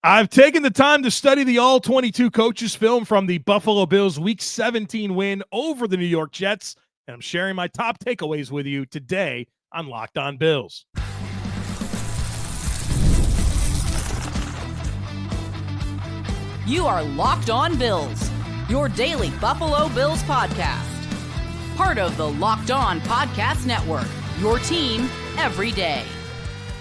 I've taken the time to study the all-22 coaches film from the Buffalo Bills Week 17 win over the New York Jets, and I'm sharing my top takeaways with you today on Locked On Bills. You are Locked On Bills, your daily Buffalo Bills podcast. Part of the Locked On Podcast Network, your team every day.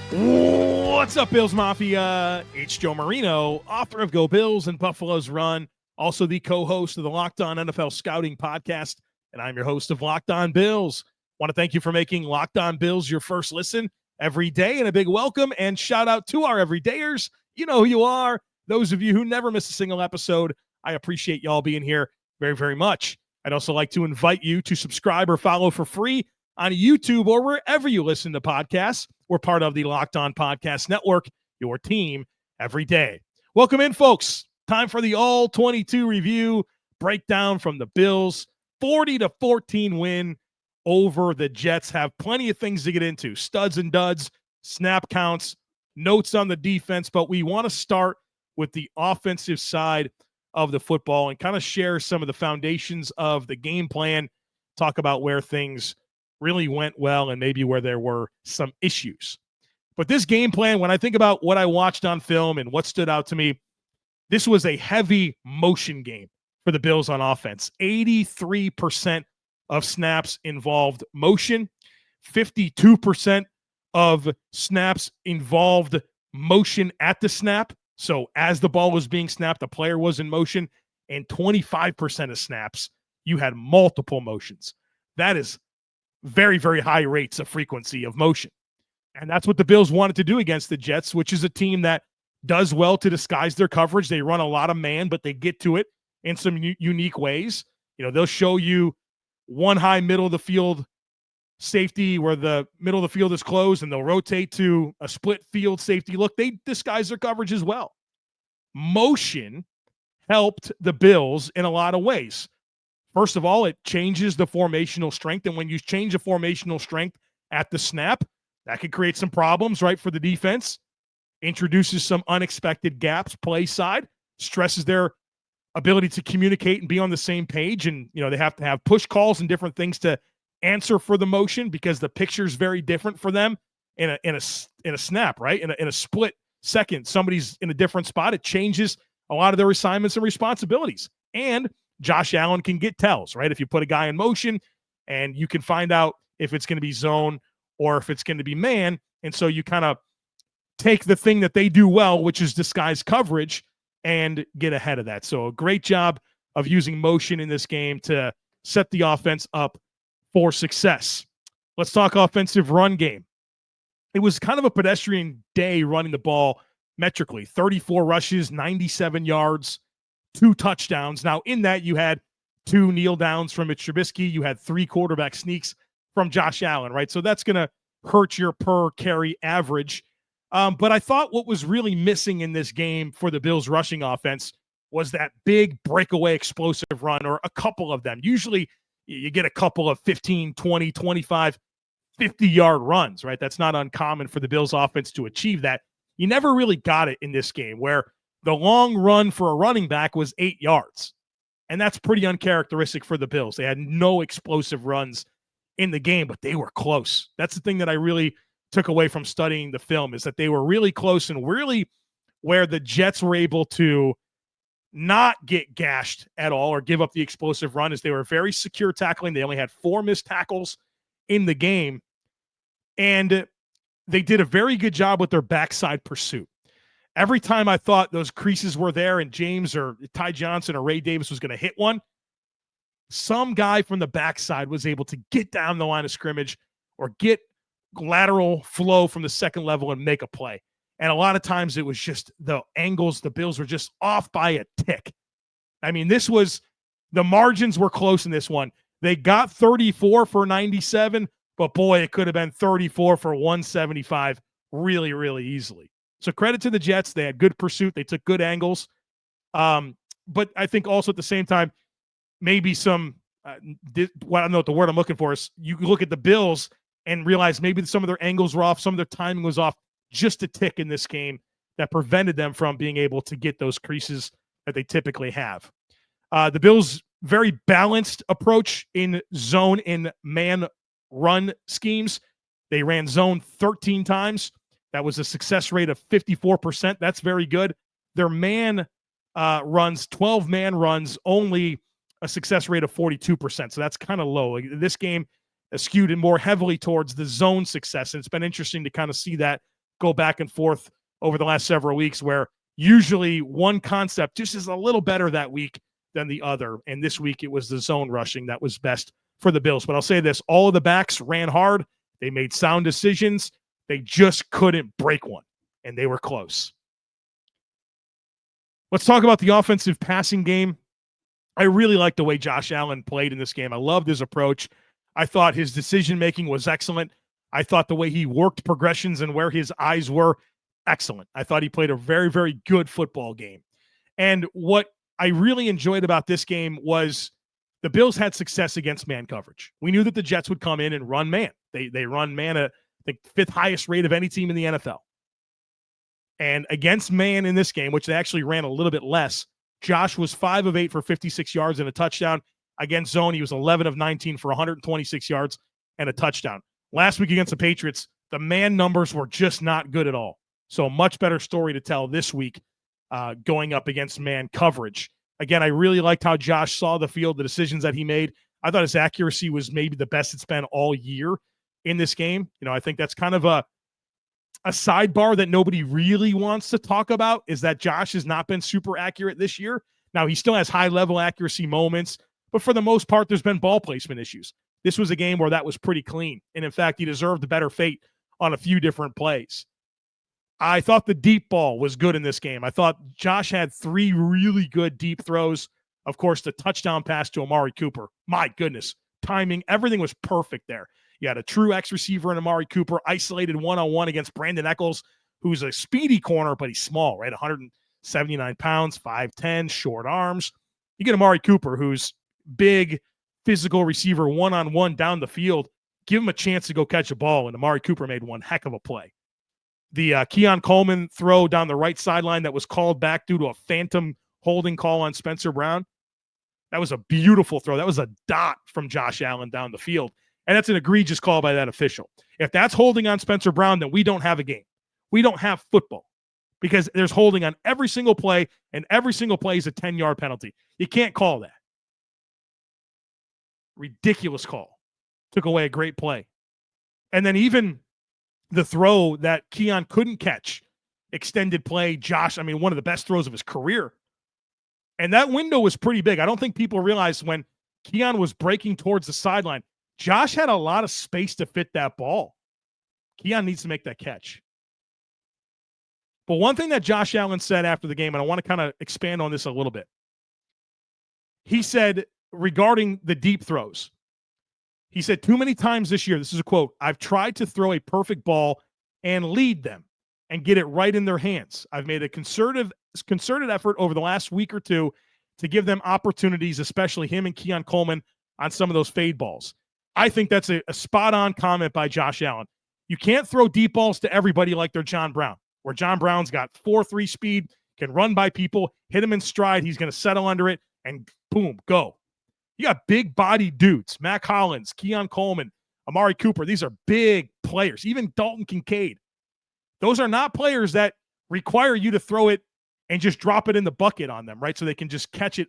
What's up, Bills Mafia? It's Joe Marino, author of Go Bills and Buffalo's Run, also the co-host of the Locked On NFL Scouting Podcast, and I'm your host of Locked On Bills. Want to thank you for making Locked On Bills your first listen every day, and a big welcome and shout out to our everydayers. You know who you are. Those of you who never miss a single episode, I appreciate y'all being here very, very much. I'd also like to invite you to subscribe or follow for free on YouTube or wherever you listen to podcasts. We're part of the Locked On Podcast Network, your team every day. Welcome in, folks. Time for the all-22 review breakdown from the Bills. 40-14 win over the Jets. Have plenty of things to get into. Studs and duds, snap counts, notes on the defense, but we want to start with the offensive side of the football and kind of share some of the foundations of the game plan, talk about where things really went well and maybe where there were some issues. But this game plan, when I think about what I watched on film and what stood out to me, this was a heavy motion game for the Bills on offense. 83% of snaps involved motion. 52% of snaps involved motion at the snap. So as the ball was being snapped, the player was in motion. And 25% of snaps, you had multiple motions. That is very, very high rates of frequency of motion. And that's what the Bills wanted to do against the Jets, which is a team that does well to disguise their coverage. They run a lot of man, but they get to it in some unique ways. You know, they'll show you one high middle of the field safety where the middle of the field is closed, and they'll rotate to a split field safety look. They disguise their coverage as well. Motion helped the Bills in a lot of ways. First of all, it changes the formational strength. And when you change the formational strength at the snap, that could create some problems, right, for the defense. Introduces some unexpected gaps play side, stresses their ability to communicate and be on the same page. And, you know, they have to have push calls and different things to answer for the motion because the picture is very different for them in a snap, right? In a split second, somebody's in a different spot. It changes a lot of their assignments and responsibilities. And Josh Allen can get tells, right? If you put a guy in motion and you can find out if it's going to be zone or if it's going to be man. And so you kind of take the thing that they do well, which is disguise coverage, and get ahead of that. So a great job of using motion in this game to set the offense up for success. Let's talk offensive run game. It was kind of a pedestrian day running the ball metrically. 34 rushes, 97 yards, 2 touchdowns. Now, in that, you had 2 kneel downs from Mitch Trubisky. You had 3 quarterback sneaks from Josh Allen, right? So that's going to hurt your per carry average. But I thought what was really missing in this game for the Bills rushing offense was that big breakaway explosive run, or a couple of them. Usually you get a couple of 15, 20, 25, 50-yard runs, right? That's not uncommon for the Bills offense to achieve that. You never really got it in this game, where the long run for a running back was 8 yards. And that's pretty uncharacteristic for the Bills. They had no explosive runs in the game, but they were close. That's the thing that I really took away from studying the film, is that they were really close, and really where the Jets were able to not get gashed at all or give up the explosive run is they were very secure tackling. They only had 4 missed tackles in the game, and they did a very good job with their backside pursuit. Every time I thought those creases were there and James or Ty Johnson or Ray Davis was going to hit one, some guy from the backside was able to get down the line of scrimmage or get lateral flow from the second level and make a play. And a lot of times it was just the angles. The Bills were just off by a tick. I mean, the margins were close in this one. They got 34 for 97, but boy, it could have been 34 for 175 really, really easily. So credit to the Jets. They had good pursuit. They took good angles. But I think also at the same time, maybe some, I don't know what the word I'm looking for is, you look at the Bills and realize maybe some of their angles were off, some of their timing was off just a tick in this game. that prevented them from being able to get those creases that they typically have. The Bills' very balanced approach in zone and man run schemes. They ran zone 13 times. That was a success rate of 54%. That's very good. Their man runs, 12-man runs, only a success rate of 42%. So that's kind of low. Like, this game is skewed more heavily towards the zone success. And it's been interesting to kind of see that go back and forth over the last several weeks, where usually one concept just is a little better that week than the other. And this week it was the zone rushing that was best for the Bills. But I'll say this, all of the backs ran hard. They made sound decisions. They just couldn't break one, and they were close. Let's talk about the offensive passing game. I really like the way Josh Allen played in this game. I loved his approach. I thought his decision-making was excellent. I thought the way he worked progressions and where his eyes were, excellent. I thought he played a very, very good football game. And what I really enjoyed about this game was the Bills had success against man coverage. We knew that the Jets would come in and run man. They run man at the fifth highest rate of any team in the NFL. And against man in this game, which they actually ran a little bit less, Josh was 5 of 8 for 56 yards and a touchdown. Against zone, he was 11 of 19 for 126 yards and a touchdown. Last week against the Patriots, the man numbers were just not good at all. So a much better story to tell this week going up against man coverage. Again, I really liked how Josh saw the field, the decisions that he made. I thought his accuracy was maybe the best it's been all year in this game. You know, I think that's kind of a sidebar that nobody really wants to talk about, is that Josh has not been super accurate this year. Now, he still has high-level accuracy moments, but for the most part, there's been ball placement issues. This was a game where that was pretty clean. And in fact, he deserved a better fate on a few different plays. I thought the deep ball was good in this game. I thought Josh had 3 really good deep throws. Of course, the touchdown pass to Amari Cooper. My goodness. Timing, everything was perfect there. You had a true X receiver in Amari Cooper, isolated one-on-one against Brandon Echols, who's a speedy corner, but he's small, right? 179 pounds, 5'10", short arms. You get Amari Cooper, who's big, physical receiver, one-on-one down the field. Give him a chance to go catch a ball, and Amari Cooper made one heck of a play. The Keon Coleman throw down the right sideline that was called back due to a phantom holding call on Spencer Brown. That was a beautiful throw. That was a dot from Josh Allen down the field. And that's an egregious call by that official. If that's holding on Spencer Brown, then we don't have a game. We don't have football, because there's holding on every single play, and every single play is a 10-yard penalty. You can't call that. Ridiculous call. Took away a great play. And then even the throw that Keon couldn't catch, extended play, Josh, I mean, one of the best throws of his career. And that window was pretty big. I don't think people realized when Keon was breaking towards the sideline, Josh had a lot of space to fit that ball. Keon needs to make that catch. But one thing that Josh Allen said after the game, and I want to kind of expand on this a little bit. He said regarding the deep throws, he said, too many times this year, this is a quote, I've tried to throw a perfect ball and lead them and get it right in their hands. I've made a concerted effort over the last week or two to give them opportunities, especially him and Keon Coleman, on some of those fade balls. I think that's a spot-on comment by Josh Allen. You can't throw deep balls to everybody like they're John Brown, where John Brown's got 4.3 speed, can run by people, hit him in stride, he's going to settle under it, and boom, go. You got big-bodied dudes, Mac Hollins, Keon Coleman, Amari Cooper. These are big players, even Dalton Kincaid. Those are not players that require you to throw it and just drop it in the bucket on them, right? So they can just catch it.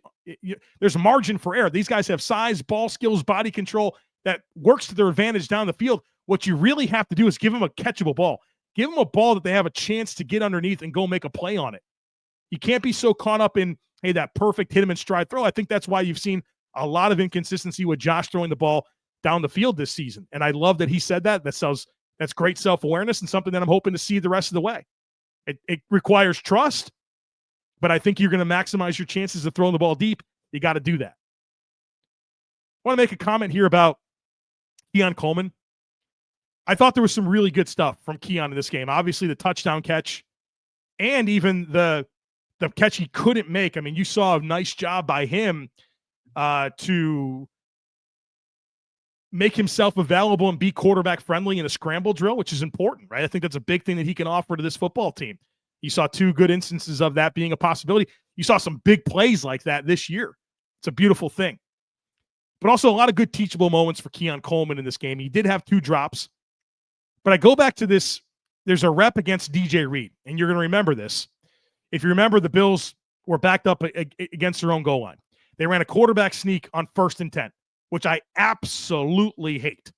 There's margin for error. These guys have size, ball skills, body control that works to their advantage down the field. What you really have to do is give them a catchable ball. Give them a ball that they have a chance to get underneath and go make a play on it. You can't be so caught up in, hey, that perfect hit him in stride throw. I think that's why you've seen a lot of inconsistency with Josh throwing the ball down the field this season. And I love that he said that. That's great self-awareness and something that I'm hoping to see the rest of the way. It requires trust, but I think you're going to maximize your chances of throwing the ball deep. You got to do that. I want to make a comment here about Keon Coleman. I thought there was some really good stuff from Keon in this game. Obviously, the touchdown catch and even the catch he couldn't make. I mean, you saw a nice job by him to make himself available and be quarterback friendly in a scramble drill, which is important, right? I think that's a big thing that he can offer to this football team. You saw 2 good instances of that being a possibility. You saw some big plays like that this year. It's a beautiful thing. But also a lot of good teachable moments for Keon Coleman in this game. He did have 2 drops. But I go back to this. There's a rep against DJ Reed, and you're going to remember this. If you remember, the Bills were backed up against their own goal line. They ran a quarterback sneak on 1st and 10, which I absolutely hate.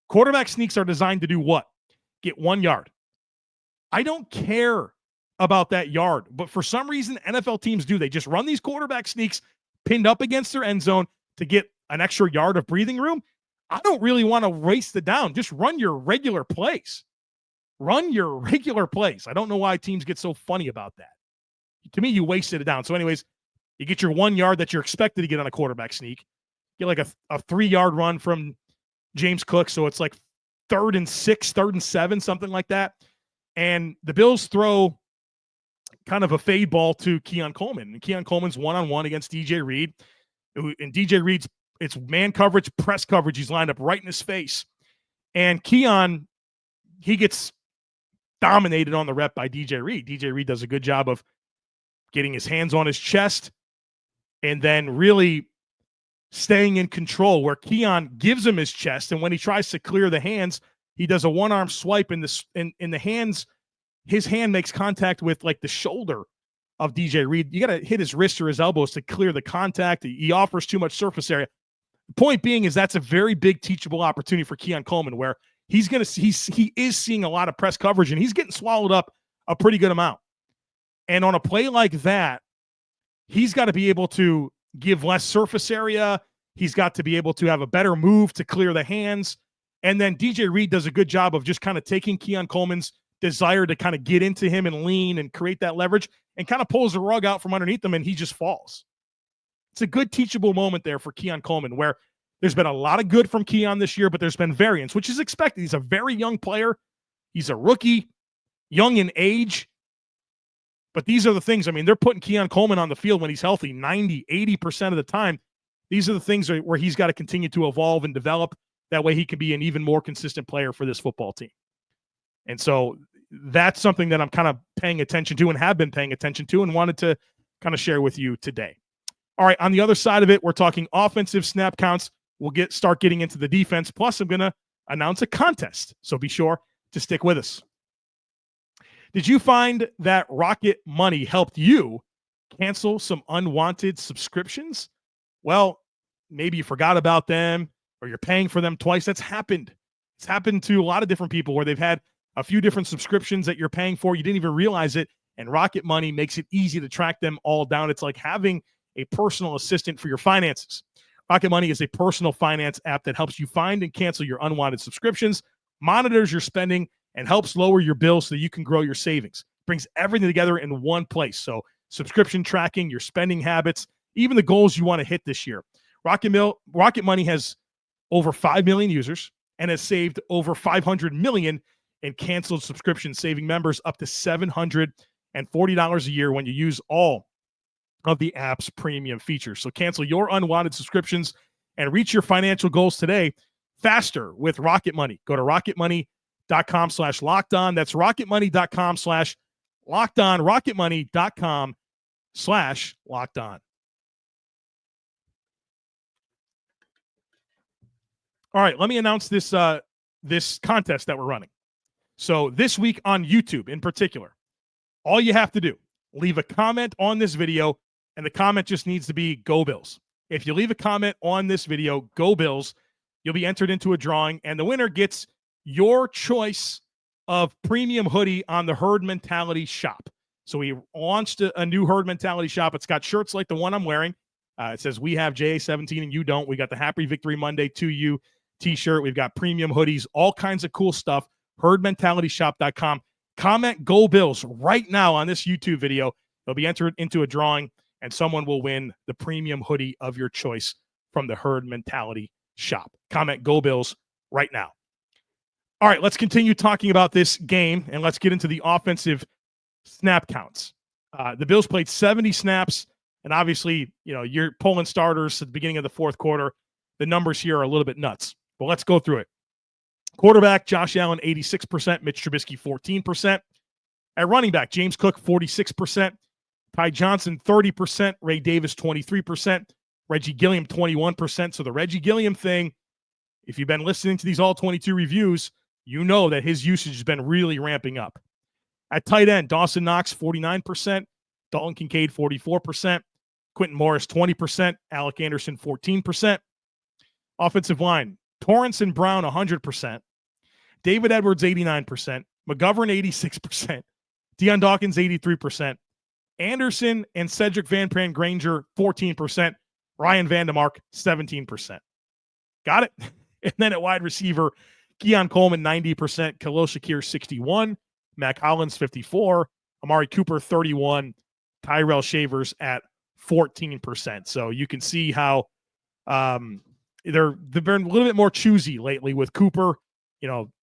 Quarterback sneaks are designed to do what? Get 1 yard. I don't care about that yard, but for some reason, NFL teams do. They just run these quarterback sneaks pinned up against their end zone to get an extra yard of breathing room. I don't really want to waste the down. Just run your regular plays. Run your regular plays. I don't know why teams get so funny about that. To me, you wasted it down. So anyways, you get your 1 yard that you're expected to get on a quarterback sneak. Get like a 3-yard run from James Cook. So it's like 3rd and 6, 3rd and 7, something like that. And the Bills throw kind of a fade ball to Keon Coleman. And Keon Coleman's one-on-one against DJ Reed. And DJ Reed's, it's man coverage, press coverage. He's lined up right in his face. And Keon, he gets dominated on the rep by DJ Reed. DJ Reed does a good job of getting his hands on his chest and then really staying in control, where Keon gives him his chest. And when he tries to clear the hands, he does a one-arm swipe in the hands. His hand makes contact with like the shoulder of DJ Reed. You got to hit his wrist or his elbows to clear the contact. He offers too much surface area. The point being is that's a very big teachable opportunity for Keon Coleman, where he is seeing a lot of press coverage and he's getting swallowed up a pretty good amount. And on a play like that, he's got to be able to give less surface area. He's got to be able to have a better move to clear the hands. And then DJ Reed does a good job of just kind of taking Keon Coleman's desire to kind of get into him and lean and create that leverage and kind of pulls the rug out from underneath him, and he just falls. It's a good teachable moment there for Keon Coleman, where there's been a lot of good from Keon this year, but there's been variance, which is expected. He's a very young player. He's a rookie, young in age. But these are the things, I mean, they're putting Keon Coleman on the field when he's healthy 90, 80% of the time. These are the things where he's got to continue to evolve and develop. That way he can be an even more consistent player for this football team. And so that's something that I'm kind of paying attention to and have been paying attention to and wanted to kind of share with you today. All right, on the other side of it, we're talking offensive snap counts. We'll start getting into the defense. Plus, I'm going to announce a contest, so be sure to stick with us. Did you find that Rocket Money helped you cancel some unwanted subscriptions? Well, maybe you forgot about them or you're paying for them twice. That's happened. It's happened to a lot of different people where they've had a few different subscriptions that you're paying for. You didn't even realize it, and Rocket Money makes it easy to track them all down. It's like having a personal assistant for your finances. Rocket Money is a personal finance app that helps you find and cancel your unwanted subscriptions, monitors your spending, and helps lower your bills so that you can grow your savings. Brings everything together in one place. So subscription tracking, your spending habits, even the goals you want to hit this year. Rocket Money has over 5 million users and has saved over 500 million in canceled subscriptions, saving members up to $740 a year when you use all of the app's premium features. So cancel your unwanted subscriptions and reach your financial goals today faster with Rocket Money. Go to rocketmoney.com/lockedon. That's rocketmoney.com/lockedon. rocketmoney.com/lockedon. All right, let me announce this contest that we're running. So this week on YouTube in particular, all you have to do, leave a comment on this video, and the comment just needs to be Go Bills. If you leave a comment on this video, Go Bills, you'll be entered into a drawing, and the winner gets your choice of premium hoodie on the Herd Mentality shop. So we launched a new Herd Mentality shop. It's got shirts like the one I'm wearing. It says, we have JA17 and you don't. We got the Happy Victory Monday to you t-shirt. We've got premium hoodies, all kinds of cool stuff. HerdMentalityShop.com. Comment Go Bills right now on this YouTube video. They'll be entered into a drawing, and someone will win the premium hoodie of your choice from the Herd Mentality shop. Comment Go Bills right now. All right, let's continue talking about this game, and let's get into the offensive snap counts. The Bills played 70 snaps, and obviously, you're pulling starters at the beginning of the fourth quarter. The numbers here are a little bit nuts, but let's go through it. Quarterback, Josh Allen, 86%, Mitch Trubisky, 14%. At running back, James Cook, 46%. Ty Johnson, 30%. Ray Davis, 23%. Reggie Gilliam, 21%. So the Reggie Gilliam thing, if you've been listening to these all 22 reviews, you know that his usage has been really ramping up. At tight end, Dawson Knox, 49%. Dalton Kincaid, 44%. Quentin Morris, 20%. Alec Anderson, 14%. Offensive line, Torrance and Brown, 100%. David Edwards, 89%. McGovern, 86%. Deion Dawkins, 83%. Anderson and Cedric Van Pran Granger, 14%. Ryan Vandemark, 17%. Got it? And then at wide receiver, Keon Coleman, 90%. Khalil Shakir, 61%. Mac Hollins, 54%. Amari Cooper, 31%. Tyrell Shavers at 14%. So you can see how they've been a little bit more choosy lately with Cooper,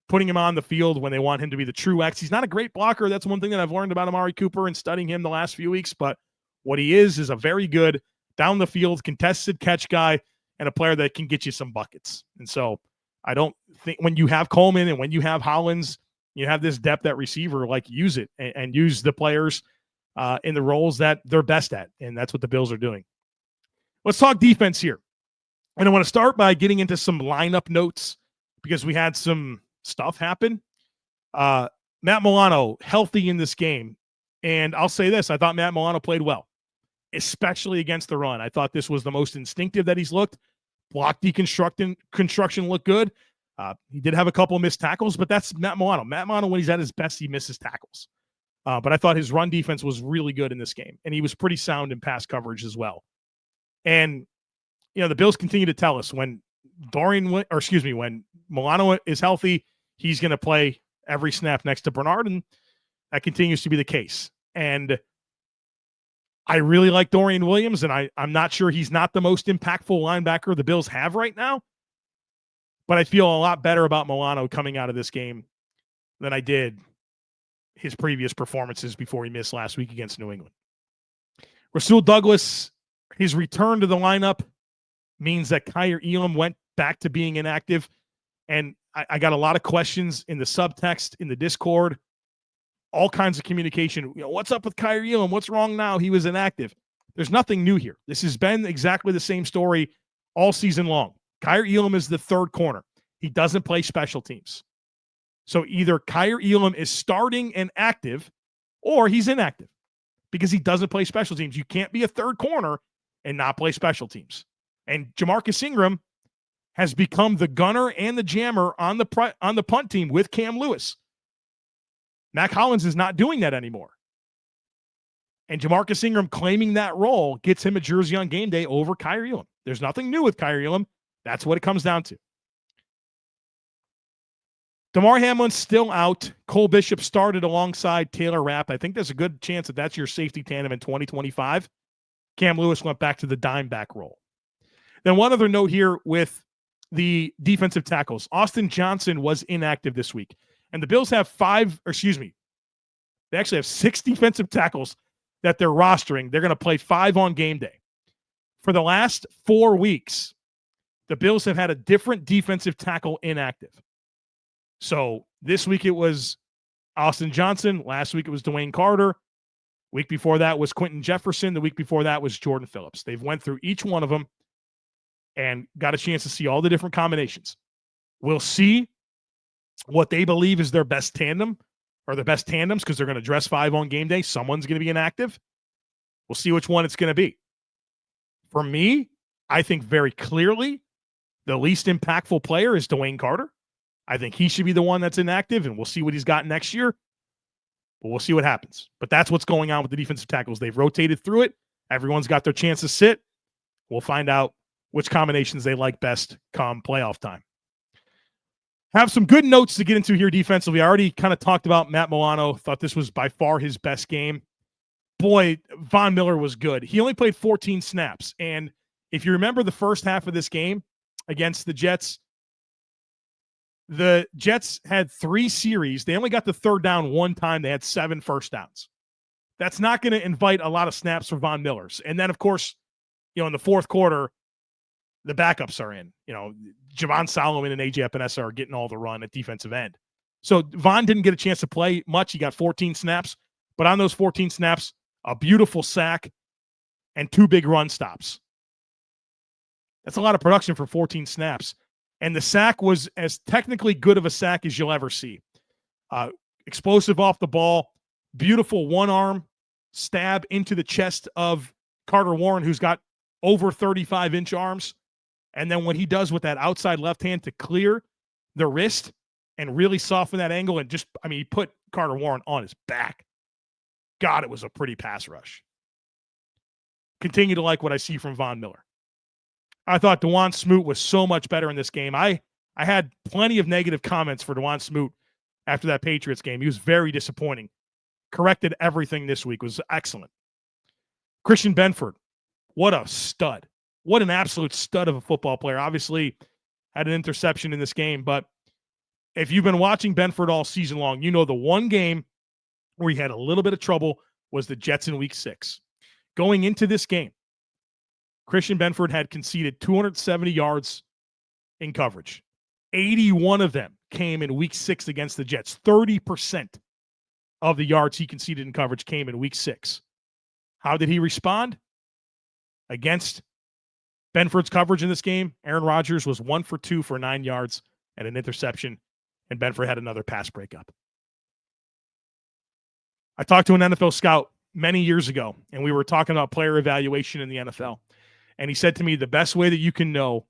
putting him on the field when they want him to be the true X. He's not a great blocker. That's one thing that I've learned about Amari Cooper and studying him the last few weeks. But what he is a very good down the field, contested catch guy and a player that can get you some buckets. And so I don't think when you have Coleman and when you have Hollins, you have this depth at receiver, use it and use the players in the roles that they're best at. And that's what the Bills are doing. Let's talk defense here. And I want to start by getting into some lineup notes because we had some stuff happen. Matt Milano, healthy in this game. And I'll say this, I thought Matt Milano played well, especially against the run. I thought this was the most instinctive that he's looked. Block construction looked good. He did have a couple of missed tackles, but that's Matt Milano. Matt Milano, when he's at his best, he misses tackles. But I thought his run defense was really good in this game, and he was pretty sound in pass coverage as well. And, the Bills continue to tell us when Milano is healthy, he's going to play every snap next to Bernard, and that continues to be the case. And I really like Dorian Williams, and I'm not sure he's not the most impactful linebacker the Bills have right now, but I feel a lot better about Milano coming out of this game than I did his previous performances before he missed last week against New England. Rasul Douglas, his return to the lineup means that Kyer Elam went back to being inactive, and I got a lot of questions in the subtext, in the Discord, all kinds of communication. What's up with Kyer Elam? What's wrong now? He was inactive. There's nothing new here. This has been exactly the same story all season long. Kyer Elam is the third corner. He doesn't play special teams. So either Kyer Elam is starting and active or he's inactive because he doesn't play special teams. You can't be a third corner and not play special teams. And Jamarcus Ingram has become the gunner and the jammer on the punt team with Cam Lewis. Mac Hollins is not doing that anymore. And Jamarcus Ingram claiming that role gets him a jersey on game day over Kyer Elam. There's nothing new with Kyer Elam. That's what it comes down to. Damar Hamlin's still out. Cole Bishop started alongside Taylor Rapp. I think there's a good chance that that's your safety tandem in 2025. Cam Lewis went back to the dime back role. Then one other note here with the defensive tackles. Austin Johnson was inactive this week. And the Bills have they actually have 6 defensive tackles that they're rostering. They're going to play 5 on game day. For the last 4 weeks, the Bills have had a different defensive tackle inactive. So this week it was Austin Johnson. Last week it was Dwayne Carter. Week before that was Quentin Jefferson. The week before that was Jordan Phillips. They've went through each one of them and got a chance to see all the different combinations. We'll see what they believe is their best tandem or the best tandems because they're going to dress 5 on game day. Someone's going to be inactive. We'll see which one it's going to be. For me, I think very clearly the least impactful player is Dwayne Carter. I think he should be the one that's inactive, and we'll see what he's got next year. But we'll see what happens. But that's what's going on with the defensive tackles. They've rotated through it. Everyone's got their chance to sit. We'll find out which combinations they like best come playoff time. Have some good notes to get into here defensively. I already kind of talked about Matt Milano. Thought this was by far his best game. Boy, Von Miller was good. He only played 14 snaps. And if you remember the first half of this game against the Jets had 3 series. They only got the third down 1 time. They had 7 first downs. That's not going to invite a lot of snaps for Von Miller's. And then, of course, in the fourth quarter, the backups are in. Javon Solomon and AJ Epinesa are getting all the run at defensive end. So Von didn't get a chance to play much. He got 14 snaps, but on those 14 snaps, a beautiful sack and 2 big run stops. That's a lot of production for 14 snaps. And the sack was as technically good of a sack as you'll ever see. Explosive off the ball, beautiful one-arm stab into the chest of Carter Warren, who's got over 35-inch arms. And then what he does with that outside left hand to clear the wrist and really soften that angle and just, I mean, he put Carter Warren on his back. God, it was a pretty pass rush. Continue to like what I see from Von Miller. I thought DeJuan Smoot was so much better in this game. I had plenty of negative comments for DeJuan Smoot after that Patriots game. He was very disappointing. Corrected everything this week. Was excellent. Christian Benford, what a stud. What an absolute stud of a football player. Obviously had an interception in this game, but if you've been watching Benford all season long, you know the one game where he had a little bit of trouble was the Jets in week 6. Going into this game, Christian Benford had conceded 270 yards in coverage. 81 of them came in week 6 against the Jets. 30% of the yards he conceded in coverage came in week 6. How did he respond? Against Benford's coverage in this game, Aaron Rodgers was 1 for 2 for 9 yards and an interception, and Benford had another pass breakup. I talked to an NFL scout many years ago, and we were talking about player evaluation in the NFL. And he said to me, the best way that you can know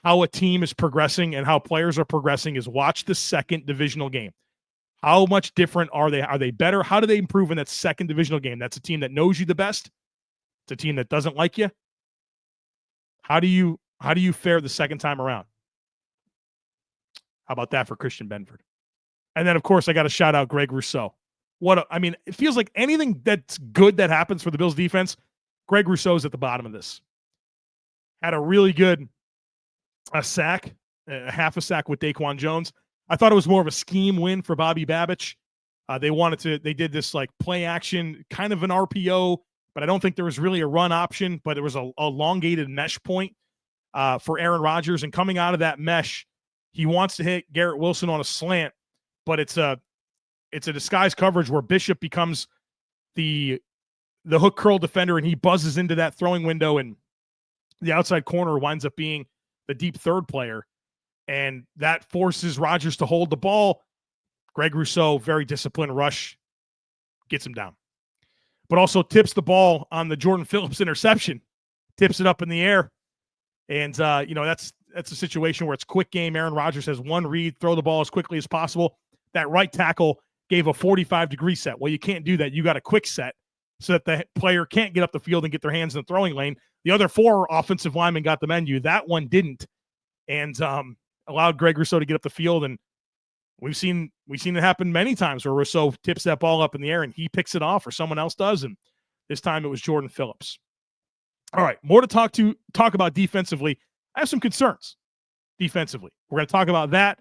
how a team is progressing and how players are progressing is watch the second divisional game. How much different are they? Are they better? How do they improve in that second divisional game? That's a team that knows you the best. It's a team that doesn't like you. How do you fare the second time around? How about that for Christian Benford? And then, of course, I got to shout out Greg Rousseau. It feels like anything that's good that happens for the Bills defense, Greg Rousseau's at the bottom of this. Had a really good sack, half a sack with Daquan Jones. I thought it was more of a scheme win for Bobby Babich. They did this like play action, kind of an RPO, but I don't think there was really a run option, but there was a elongated mesh point for Aaron Rodgers. And coming out of that mesh, he wants to hit Garrett Wilson on a slant, but it's a disguised coverage where Bishop becomes the hook curl defender, and he buzzes into that throwing window, and the outside corner winds up being the deep third player. And that forces Rodgers to hold the ball. Greg Rousseau, very disciplined rush, gets him down. But also tips the ball on the Jordan Phillips interception, tips it up in the air. And, that's a situation where it's quick game. Aaron Rodgers has one read, throw the ball as quickly as possible. That right tackle gave a 45-degree set. Well, you can't do that. You got a quick set so that the player can't get up the field and get their hands in the throwing lane. The other 4 offensive linemen got the menu. That one didn't, and allowed Greg Rousseau to get up the field. And we've seen it happen many times where Rousseau tips that ball up in the air and he picks it off or someone else does. And this time it was Jordan Phillips. All right, more to talk about defensively. I have some concerns defensively. We're going to talk about that,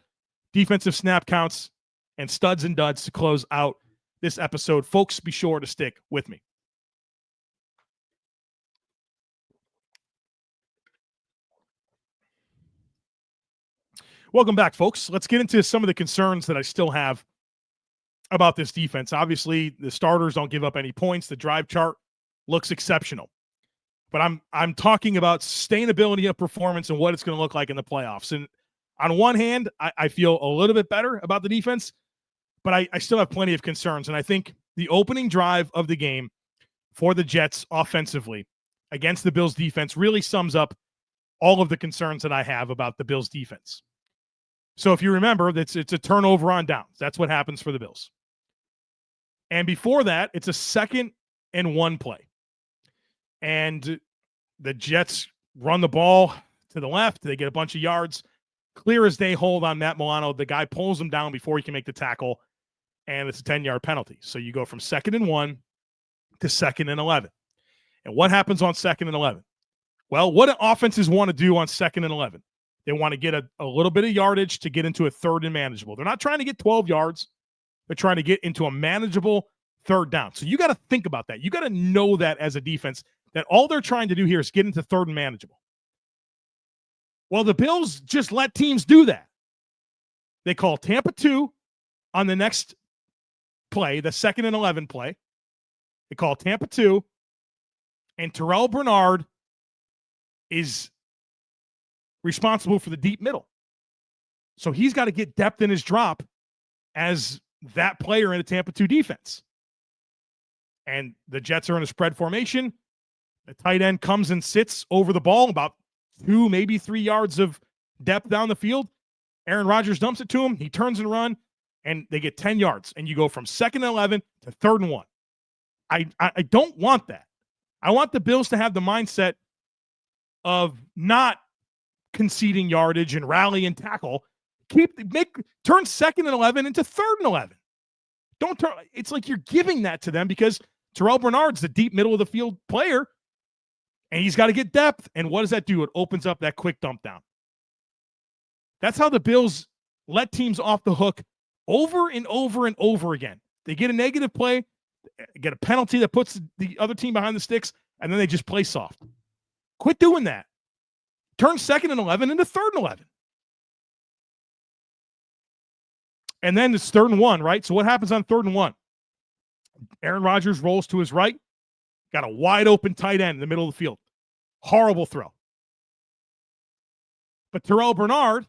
defensive snap counts, and studs and duds to close out this episode. Folks, be sure to stick with me. Welcome back, folks. Let's get into some of the concerns that I still have about this defense. Obviously, the starters don't give up any points. The drive chart looks exceptional. But I'm talking about sustainability of performance and what it's going to look like in the playoffs. And on one hand, I feel a little bit better about the defense, but I still have plenty of concerns. And I think the opening drive of the game for the Jets offensively against the Bills defense really sums up all of the concerns that I have about the Bills defense. So if you remember, it's a turnover on downs. That's what happens for the Bills. And before that, it's a 2nd and 1 play. And the Jets run the ball to the left. They get a bunch of yards. Clear as day hold on Matt Milano. The guy pulls him down before he can make the tackle, and it's a 10-yard penalty. So you go from 2nd and 1 to 2nd and 11. And what happens on 2nd and 11? Well, what do offenses want to do on 2nd and 11? They want to get a little bit of yardage to get into a 3rd and manageable. They're not trying to get 12 yards. They're trying to get into a manageable 3rd down. So you got to think about that. You got to know that as a defense, that all they're trying to do here is get into 3rd and manageable. Well, the Bills just let teams do that. They call Tampa 2 On the next play, the 2nd and 11 play, they call Tampa 2, and Terrell Bernard is responsible for the deep middle. So he's got to get depth in his drop as that player in the Tampa 2 defense. And the Jets are in a spread formation. The tight end comes and sits over the ball about 2, maybe 3 yards of depth down the field. Aaron Rodgers dumps it to him. He turns and run, and they get 10 yards. And you go from 2nd and 11 to 3rd and 1. I don't want that. I want the Bills to have the mindset of not conceding yardage and rally and tackle. Turn 2nd and 11 into 3rd and 11. Don't turn. It's like you're giving that to them because Terrell Bernard's the deep middle of the field player, and he's got to get depth. And what does that do? It opens up that quick dump down. That's how the Bills let teams off the hook over and over and over again. They get a negative play, get a penalty that puts the other team behind the sticks, and then they just play soft. Quit doing that. Turn 2nd and 11 into 3rd and 11. And then it's 3rd and 1, right? So what happens on 3rd and 1? Aaron Rodgers rolls to his right, got a wide open tight end in the middle of the field. Horrible throw. But Terrell Bernard,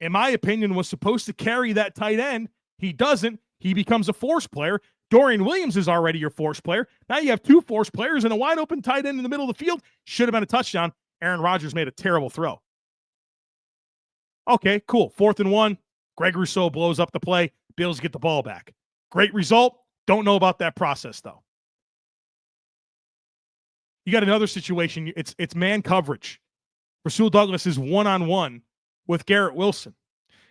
in my opinion, was supposed to carry that tight end. He doesn't. He becomes a force player. Dorian Williams is already your force player. Now you have 2 force players and a wide open tight end in the middle of the field. Should have been a touchdown. Aaron Rodgers made a terrible throw. Okay, cool. 4th and 1. Greg Rousseau blows up the play. Bills get the ball back. Great result. Don't know about that process, though. You got another situation. It's man coverage. Rasul Douglas is one-on-one with Garrett Wilson.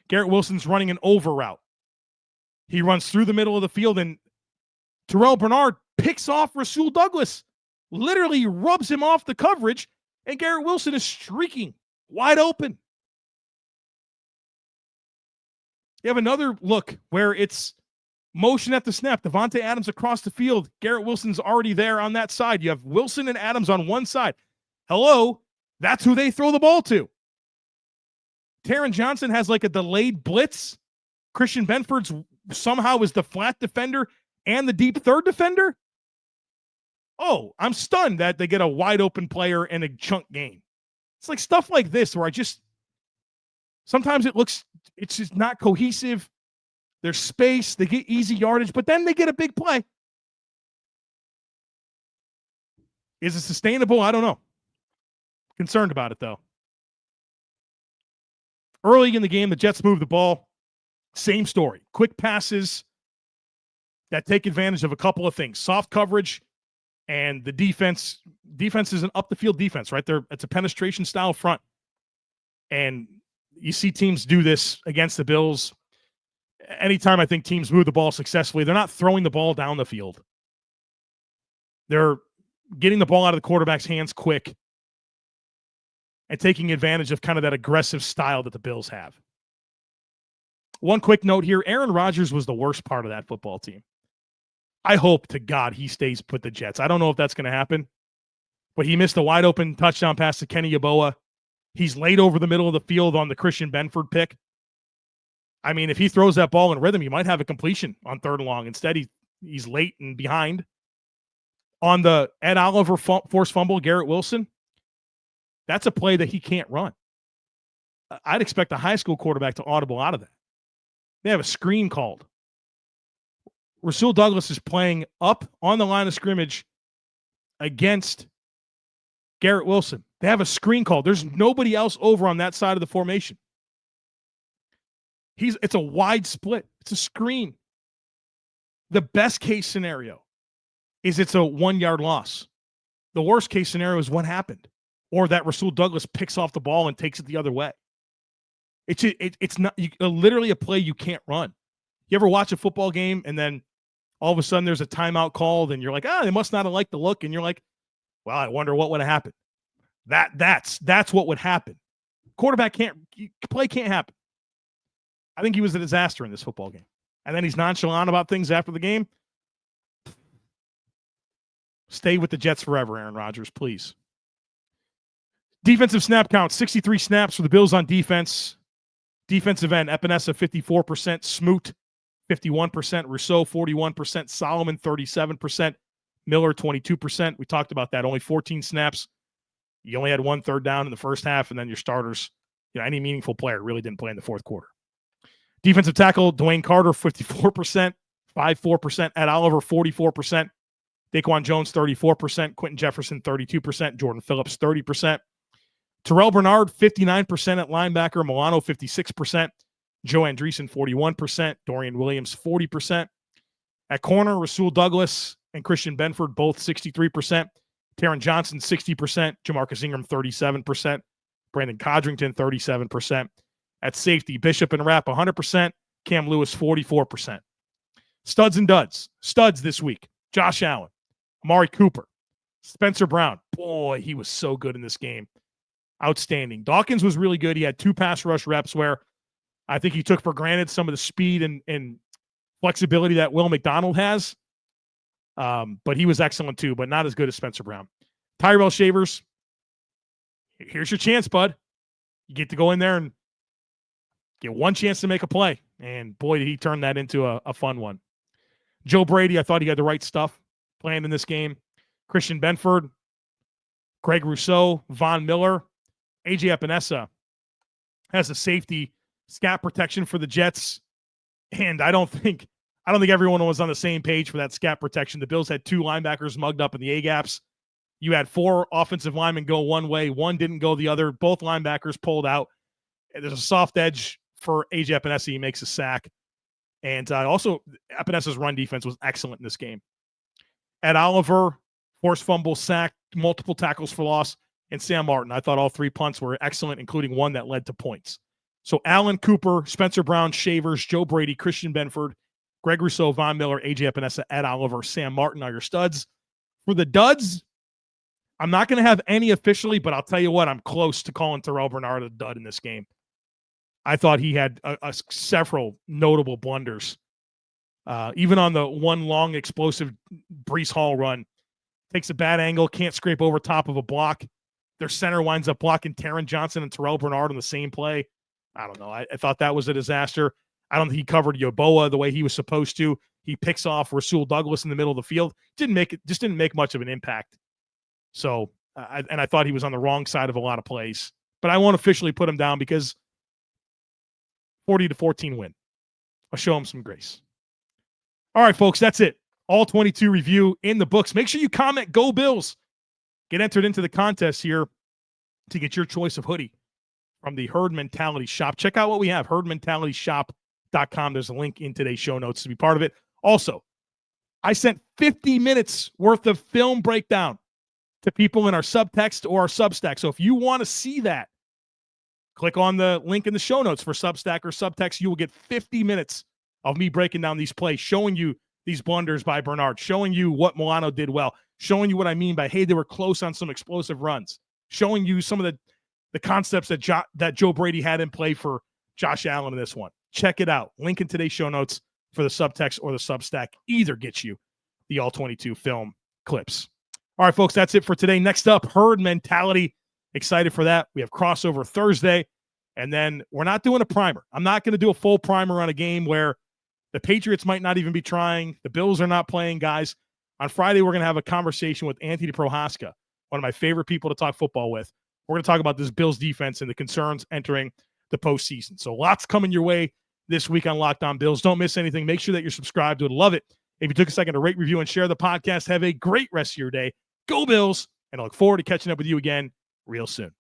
Garrett Wilson's running an over route. He runs through the middle of the field, and Terrell Bernard picks off Rasul Douglas, literally rubs him off the coverage, and Garrett Wilson is streaking wide open. You have another look where it's motion at the snap. Devontae Adams across the field. Garrett Wilson's already there on that side. You have Wilson and Adams on one side. Hello, that's who they throw the ball to. Taron Johnson has like a delayed blitz. Christian Benford's somehow is the flat defender and the deep third defender. Oh, I'm stunned that they get a wide open player in a chunk game. It's like stuff like this where sometimes it's just not cohesive. There's space. They get easy yardage, but then they get a big play. Is it sustainable? I don't know. Concerned about it, though. Early in the game, the Jets move the ball. Same story. Quick passes that take advantage of a couple of things. Soft coverage and the defense. Defense is an up-the-field defense, right? It's a penetration style front. And you see teams do this against the Bills. Anytime I think teams move the ball successfully, they're not throwing the ball down the field. They're getting the ball out of the quarterback's hands quick and taking advantage of kind of that aggressive style that the Bills have. One quick note here, Aaron Rodgers was the worst part of that football team. I hope to God he stays with the Jets. I don't know if that's going to happen, but he missed a wide open touchdown pass to Kenny Yeboah. He's laid over the middle of the field on the Christian Benford pick. I mean, if he throws that ball in rhythm, he might have a completion on 3rd and long. Instead, he's late and behind. On the Ed Oliver forced fumble, Garrett Wilson, that's a play that he can't run. I'd expect a high school quarterback to audible out of that. They have a screen called. Rasul Douglas is playing up on the line of scrimmage against Garrett Wilson. They have a screen called. There's nobody else over on that side of the formation. It's a wide split. It's a screen. The best case scenario is it's a 1-yard loss. The worst case scenario is what happened, or that Rasul Douglas picks off the ball and takes it the other way. It's not literally a play you can't run. You ever watch a football game and then all of a sudden there's a timeout called and you're like, they must not have liked the look, and you're like, well, I wonder what would have happened. That's what would happen. Play can't happen. I think he was a disaster in this football game. And then he's nonchalant about things after the game. Stay with the Jets forever, Aaron Rodgers, please. Defensive snap count, 63 snaps for the Bills on defense. Defensive end, Epinesa, 54%. Smoot, 51%, Rousseau 41%, Solomon 37%, Miller 22%. We talked about that. Only 14 snaps. You only had 1 third down in the first half, and then your starters, any meaningful player really didn't play in the fourth quarter. Defensive tackle, Dwayne Carter, 54%, 54%, Ed Oliver, 44%, Daquan Jones, 34%, Quentin Jefferson, 32%, Jordan Phillips, 30%, Terrell Bernard, 59% at linebacker, Milano, 56%, Joe Andreessen, 41%, Dorian Williams, 40%. At corner, Rasul Douglas and Christian Benford, both 63%. Taron Johnson, 60%. Jamarcus Ingram, 37%. Brandon Codrington, 37%. At safety, Bishop and Rapp, 100%. Cam Lewis, 44%. Studs and duds. Studs this week. Josh Allen, Amari Cooper, Spencer Brown. Boy, he was so good in this game. Outstanding. Dawkins was really good. He had 2 pass rush reps where I think he took for granted some of the speed and flexibility that Will McDonald has. But he was excellent too, but not as good as Spencer Brown. Tyrell Shavers, here's your chance, bud. You get to go in there and get one chance to make a play. And boy, did he turn that into a fun one. Joe Brady, I thought he had the right stuff playing in this game. Christian Benford, Greg Rousseau, Von Miller, AJ Epinesa has a safety scat protection for the Jets. And I don't think everyone was on the same page for that scat protection. The Bills had 2 linebackers mugged up in the A-gaps. You had 4 offensive linemen go one way. 1 didn't go the other. Both linebackers pulled out. There's a soft edge for AJ Epinesa. He makes a sack. And also, Epinesa's run defense was excellent in this game. Ed Oliver, forced fumble, sack, multiple tackles for loss, and Sam Martin. I thought all 3 punts were excellent, including one that led to points. So Allen, Cooper, Spencer Brown, Shavers, Joe Brady, Christian Benford, Greg Rousseau, Von Miller, AJ Epinesa, Ed Oliver, Sam Martin are your studs. For the duds, I'm not going to have any officially, but I'll tell you what, I'm close to calling Terrell Bernard a dud in this game. I thought he had several notable blunders. Even on the one long, explosive Breece Hall run. Takes a bad angle, can't scrape over top of a block. Their center winds up blocking Taron Johnson and Terrell Bernard on the same play. I don't know. I thought that was a disaster. I don't think he covered Yeboah the way he was supposed to. He picks off Rasul Douglas in the middle of the field. Didn't make much of an impact. So, I thought he was on the wrong side of a lot of plays. But I won't officially put him down because 40-14 win. I'll show him some grace. All right, folks, that's it. All 22 review in the books. Make sure you comment, Go Bills. Get entered into the contest here to get your choice of hoodie from the Herd Mentality Shop. Check out what we have, herdmentalityshop.com. There's a link in today's show notes to be part of it. Also, I sent 50 minutes worth of film breakdown to people in our subtext or our Substack. So if you want to see that, click on the link in the show notes for Substack or Subtext. You will get 50 minutes of me breaking down these plays, showing you these blunders by Bernard, showing you what Milano did well, showing you what I mean by, hey, they were close on some explosive runs, showing you some of the concepts that Joe Brady had in play for Josh Allen in this one. Check it out. Link in today's show notes for the Subtext or the Substack. Either gets you the all 22 film clips. All right, folks, that's it for today. Next up, Herd Mentality. Excited for that. We have crossover Thursday, and then we're not doing a primer. I'm not going to do a full primer on a game where the Patriots might not even be trying. The Bills are not playing, guys. On Friday, we're going to have a conversation with Anthony Prohaska, one of my favorite people to talk football with. We're going to talk about this Bills defense and the concerns entering the postseason. So lots coming your way this week on Locked On Bills. Don't miss anything. Make sure that you're subscribed. Would love it if you took a second to rate, review, and share the podcast. Have a great rest of your day. Go Bills, and I look forward to catching up with you again real soon.